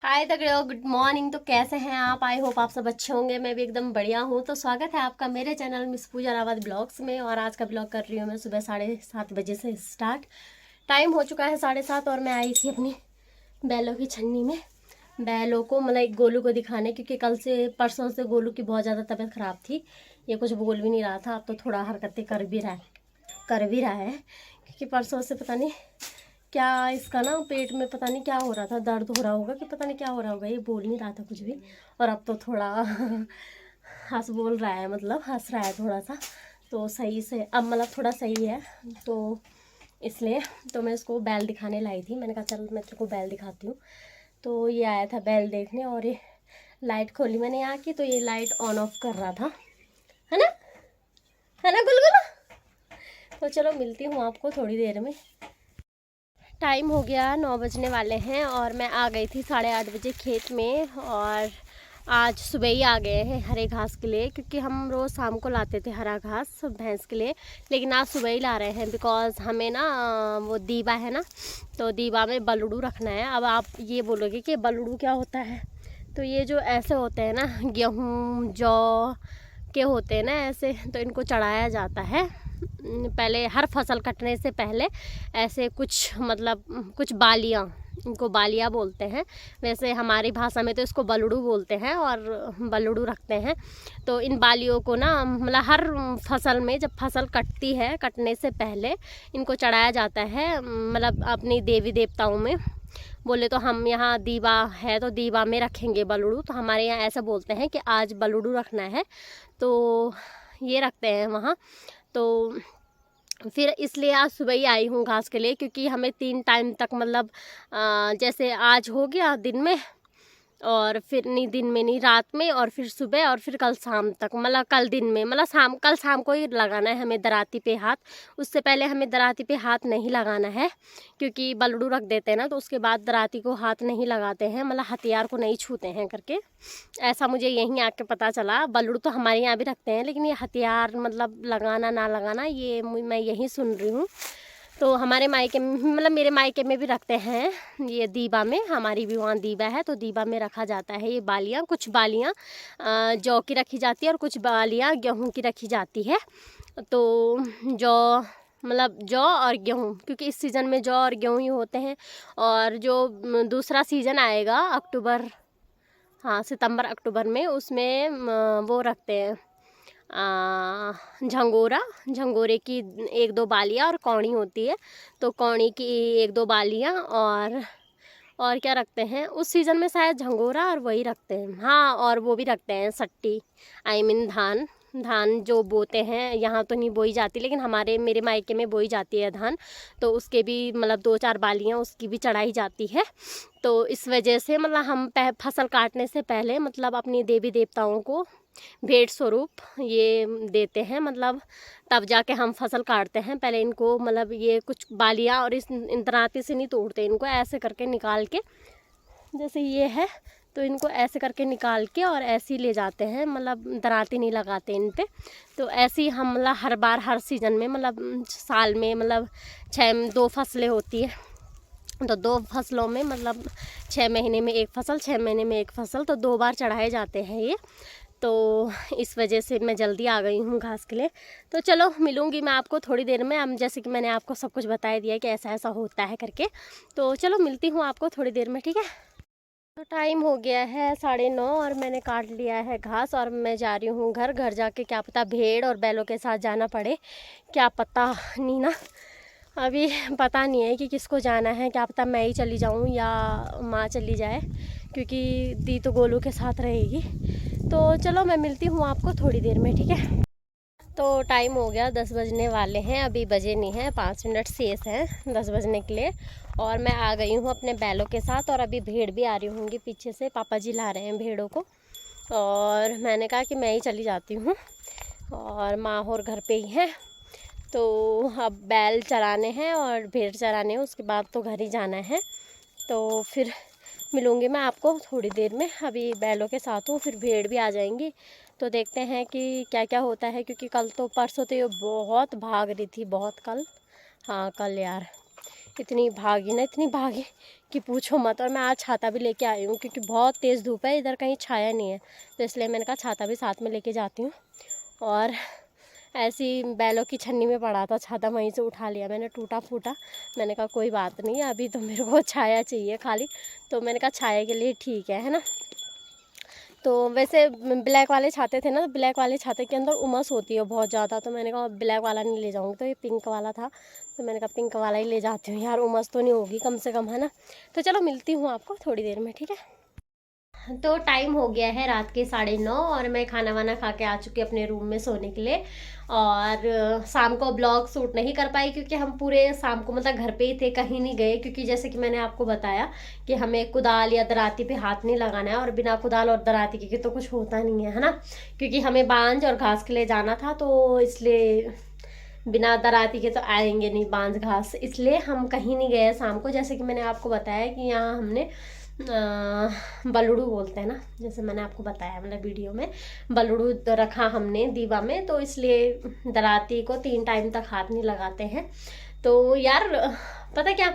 हाय तगड़े, good morning. तो कैसे हैं आप? आई होप आप सब अच्छे होंगे। मैं भी एकदम बढ़िया हूँ। तो स्वागत है आपका मेरे चैनल मिस पूजा रावत ब्लॉग्स में। और आज का ब्लॉग कर रही हूँ मैं सुबह 7:30 बजे से स्टार्ट। टाइम हो चुका है 7:30 और मैं आई थी अपनी बैलों की छन्नी में बैलों को मतलब एक गोलू को दिखाने, क्योंकि कल से परसों से गोलू की बहुत ज़्यादा तबीयत ख़राब थी। ये कुछ बोल भी नहीं रहा था, अब तो थोड़ा हरकतें कर भी रहा है क्योंकि परसों से पता नहीं क्या इसका ना पेट में पता नहीं क्या हो रहा था, दर्द हो रहा होगा कि पता नहीं क्या हो रहा होगा, ये बोल नहीं रहा था कुछ भी। और अब तो थोड़ा हंस बोल रहा है, मतलब हंस रहा है थोड़ा सा। तो सही से अब मतलब थोड़ा सही है। तो इसलिए तो मैं इसको बैल दिखाने लाई थी। मैंने कहा चल मैं तेरे को बैल दिखाती हूँ। तो ये आया था बैल देखने और ये लाइट खोली मैंने यहाँ की, तो ये लाइट ऑन ऑफ कर रहा था, है ना? है ना गुलगुला? तो चलो मिलती हूँ आपको थोड़ी देर में। टाइम हो गया 9 बजने वाले हैं और मैं आ गई थी 8:30 बजे खेत में। और आज सुबह ही आ गए हैं हरे घास के लिए, क्योंकि हम रोज़ शाम को लाते थे हरा घास भैंस के लिए, लेकिन आज सुबह ही ला रहे हैं बिकॉज़ हमें ना वो दीवा है ना, तो दीवा में बलुड़ू रखना है। अब आप ये बोलोगे कि बलुड़ू क्या होता है? तो ये जो ऐसे होते हैं ना, गेहूँ जौ के होते हैं ना ऐसे, तो इनको चढ़ाया जाता है पहले हर फसल कटने से पहले। ऐसे कुछ मतलब कुछ बालियाँ, इनको बालियाँ बोलते हैं। वैसे हमारी भाषा में तो इसको बलुड़ू बोलते हैं और बलुड़ू रखते हैं। तो इन बालियों को ना मतलब हर फसल में जब फसल कटती है, कटने से पहले इनको चढ़ाया जाता है, मतलब अपनी देवी देवताओं में। बोले तो हम यहाँ दीवा है तो दीवा में रखेंगे बलुड़ू, तो हमारे यहाँ ऐसा बोलते हैं कि आज बलुड़ू रखना है, तो ये रखते हैं वहाँ। तो फिर इसलिए आज सुबह ही आई हूँ घास के लिए, क्योंकि हमें 3 टाइम तक मतलब जैसे आज हो गया दिन में, और फिर नहीं दिन में नहीं रात में, और फिर सुबह, और फिर कल शाम तक, मतलब कल दिन में मतलब कल शाम को ही लगाना है हमें दराती पे हाथ। उससे पहले हमें दराती पे हाथ नहीं लगाना है, क्योंकि बलड़ू रख देते हैं ना, तो उसके बाद दराती को हाथ नहीं लगाते हैं, मतलब हथियार को नहीं छूते हैं करके। ऐसा मुझे यहीं आके पता चला। बलड़ू तो हमारे यहाँ भी रखते हैं, लेकिन ये हथियार मतलब लगाना ना लगाना ये मैं यहीं सुन रही हूँ। तो हमारे मायके मतलब मेरे मायके में भी रखते हैं ये दीवा में। हमारी भी वहाँ दीवा है, तो दीवा में रखा जाता है ये बालियाँ। कुछ बालियाँ जौ की रखी जाती है और कुछ बालियाँ गेहूँ की रखी जाती है। तो जौ मतलब जौ और गेहूँ, क्योंकि इस सीज़न में जौ और गेहूँ ही होते हैं। और जो दूसरा सीज़न आएगा अक्टूबर, हाँ सितंबर अक्टूबर में, उसमें वो रखते हैं झंगोरा। झंगोरे की 1-2 बालियाँ और कौड़ी होती है, तो कौड़ी की 1-2 बालियाँ। और क्या रखते हैं उस सीज़न में? शायद झंगोरा और वही रखते हैं, हाँ। और वो भी रखते हैं सट्टी, आई मीन धान। धान जो बोते हैं, यहाँ तो नहीं बोई जाती, लेकिन मेरे मायके में बोई जाती है धान, तो उसके भी मतलब 2-4 बालियाँ उसकी भी चढ़ाई जाती है। तो इस वजह से मतलब हम फसल काटने से पहले मतलब अपनी देवी देवताओं को भेंट स्वरूप ये देते हैं, मतलब तब जाके हम फसल काटते हैं। पहले इनको मतलब ये कुछ बालियाँ और इस दराती से नहीं तोड़ते, इनको ऐसे करके निकाल के, जैसे ये है तो इनको ऐसे करके निकाल के और ऐसे ही ले जाते हैं, मतलब दराती नहीं लगाते इन पे। तो ऐसे ही हम मतलब हर बार हर सीज़न में मतलब साल में मतलब 2 फसलें होती है, तो 2 फसलों में मतलब 6 महीने में 1 फसल, 6 महीने में 1 फसल, तो 2 बार चढ़ाए जाते हैं ये। तो इस वजह से मैं जल्दी आ गई हूँ घास के लिए। तो चलो मिलूँगी मैं आपको थोड़ी देर में। अब जैसे कि मैंने आपको सब कुछ बता दिया कि ऐसा ऐसा होता है करके, तो चलो मिलती हूँ आपको थोड़ी देर में, ठीक है? तो टाइम हो गया है 9:30 और मैंने काट लिया है घास और मैं जा रही हूँ घर जाके क्या पता भेड़ और बैलों के साथ जाना पड़े, क्या पता नहीं ना। अभी पता नहीं है कि किसको जाना है, क्या पता मैं ही चली जाऊँ या माँ चली जाए, क्योंकि दी तो गोलू के साथ रहेगी। तो चलो मैं मिलती हूँ आपको थोड़ी देर में, ठीक है? तो टाइम हो गया 10 बजने वाले हैं, अभी बजे नहीं हैं, 5 मिनट शेष हैं 10 बजने के लिए। और मैं आ गई हूँ अपने बैलों के साथ, और अभी भेड़ भी आ रही होंगी पीछे से, पापा जी ला रहे हैं भेड़ों को। और मैंने कहा कि मैं ही चली जाती हूँ, और माँ और घर पे ही हैं। तो अब बैल चराने हैं और भेड़ चराने हैं, उसके बाद तो घर ही जाना है। तो फिर मिलूँगी मैं आपको थोड़ी देर में। अभी बैलों के साथ हूँ, फिर भेड़ भी आ जाएंगी, तो देखते हैं कि क्या क्या होता है। क्योंकि कल तो परसों तो ये बहुत भाग रही थी, बहुत कल, हाँ कल यार इतनी भागी कि पूछो मत। और मैं आज छाता भी लेके आई हूँ क्योंकि बहुत तेज़ धूप है, इधर कहीं छाया नहीं है, तो इसलिए मैंने कहा छाता भी साथ में लेके जाती हूँ। और ऐसी बैलों की छन्नी में पड़ा था छाता, वहीं से उठा लिया मैंने, टूटा फूटा। मैंने कहा कोई बात नहीं, अभी तो मेरे को छाया चाहिए खाली, तो मैंने कहा छाया के लिए ठीक है ना। तो वैसे ब्लैक वाले छाते थे ना, तो ब्लैक वाले छाते के अंदर उमस होती है बहुत ज़्यादा, तो मैंने कहा ब्लैक वाला नहीं ले जाऊँगी, तो ये पिंक वाला था, तो मैंने कहा पिंक वाला ही ले जाती हूँ यार, उमस तो नहीं होगी कम से कम, है ना। तो चलो मिलती हूँ आपको थोड़ी देर में, ठीक है। तो टाइम हो गया है रात के 9:30 और मैं खाना वाना खा के आ चुकी अपने रूम में सोने के लिए। और शाम को ब्लॉग शूट नहीं कर पाई क्योंकि हम पूरे शाम को मतलब घर पे ही थे, कहीं नहीं गए, क्योंकि जैसे कि मैंने आपको बताया कि हमें कुदाल या दराती पे हाथ नहीं लगाना है, और बिना कुदाल और दराती के तो कुछ होता नहीं है ना, क्योंकि हमें बांझ और घास के लिए जाना था, तो इसलिए बिना दराती के तो आएंगे नहीं बांझ घास, इसलिए हम कहीं नहीं गए शाम को। जैसे कि मैंने आपको बताया कि यहाँ हमने बलुड़ू बोलते हैं ना, जैसे मैंने आपको बताया मतलब वीडियो में, बलुड़ू रखा हमने दीवा में, तो इसलिए दराती को 3 टाइम तक हाथ नहीं लगाते हैं। तो यार पता क्या,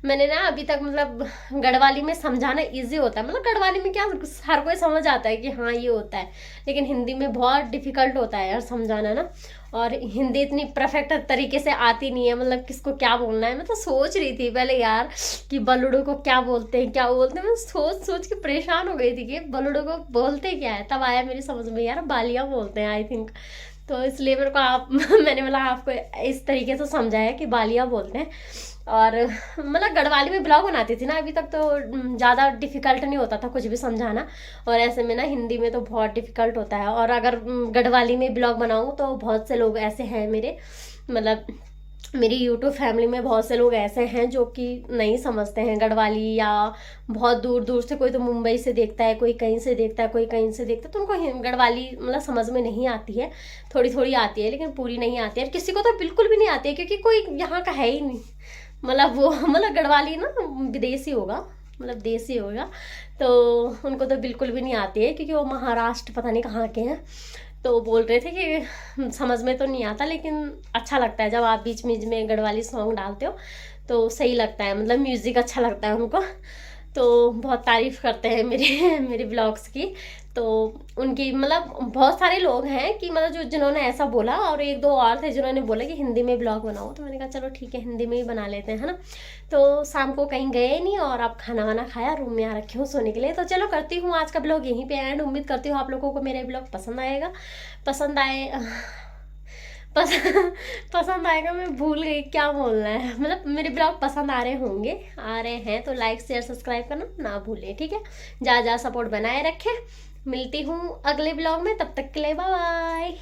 मैंने ना अभी तक मतलब गढ़वाली में समझाना इजी होता है, मतलब गढ़वाली में क्या हर कोई समझ आता है कि हाँ ये होता है, लेकिन हिंदी में बहुत डिफिकल्ट होता है यार समझाना ना। और हिंदी इतनी परफेक्ट तरीके से आती नहीं है, मतलब किसको क्या बोलना है। मैं तो सोच रही थी पहले यार कि बलुड़ू को क्या बोलते हैं क्या बोलते हैं, मैं सोच सोच के परेशान हो गई थी कि बलुड़ू को बोलते क्या है, तब आया मेरी समझ में यार बालिया बोलते हैं आई थिंक। तो इसलिए मेरे को आप मैंने मतलब आपको इस तरीके से समझाया कि बालिया बोलते हैं। और मतलब गढ़वाली में ब्लॉग बनाती थी ना अभी तक, तो ज़्यादा डिफ़िकल्ट नहीं होता था कुछ भी समझाना, और ऐसे में ना हिंदी में तो बहुत डिफ़िकल्ट होता है। और अगर गढ़वाली में ब्लॉग बनाऊँ तो बहुत से लोग ऐसे हैं मेरे, मतलब मेरी यूट्यूब फैमिली में बहुत से लोग ऐसे हैं जो कि नहीं समझते हैं गढ़वाली, या बहुत दूर दूर से, कोई तो मुंबई से देखता है, कोई कहीं से देखता है, कोई कहीं से देखता है, तो उनको गढ़वाली मतलब समझ में नहीं आती है, थोड़ी थोड़ी आती है लेकिन पूरी नहीं आती है। और किसी को तो बिल्कुल भी नहीं आती है क्योंकि कोई यहाँ का है ही नहीं, मतलब वो मतलब गढ़वाली ना विदेशी होगा, मतलब देसी होगा, तो उनको तो बिल्कुल भी नहीं आती है क्योंकि वो महाराष्ट्र पता नहीं कहाँ के हैं। तो बोल रहे थे कि समझ में तो नहीं आता लेकिन अच्छा लगता है जब आप बीच बीच में गढ़वाली सॉन्ग डालते हो, तो सही लगता है, मतलब म्यूज़िक अच्छा लगता है उनको, तो बहुत तारीफ़ करते हैं मेरे ब्लॉग्स की। तो उनकी मतलब बहुत सारे लोग हैं कि मतलब जो जिन्होंने ऐसा बोला, और 1-2 और थे जिन्होंने बोला कि हिंदी में ब्लॉग बनाओ, तो मैंने कहा चलो ठीक है हिंदी में ही बना लेते हैं, है ना। तो शाम को कहीं गए नहीं और अब खाना वाना खाया, रूम में आ रखी हूँ सोने के लिए। तो चलो करती हूँ आज का ब्लॉग यहीं पे एंड। उम्मीद करती हूँ आप लोगों को मेरा ब्लॉग पसंद आएगा, पसंद आएगा, मैं भूल गई क्या बोलना है, मतलब मेरे ब्लॉग पसंद आ रहे हैं तो लाइक शेयर सब्सक्राइब करना ना भूलें, ठीक है। जा सपोर्ट बनाए रखें। मिलती हूँ अगले ब्लॉग में, तब तक के लिए बाय बाय।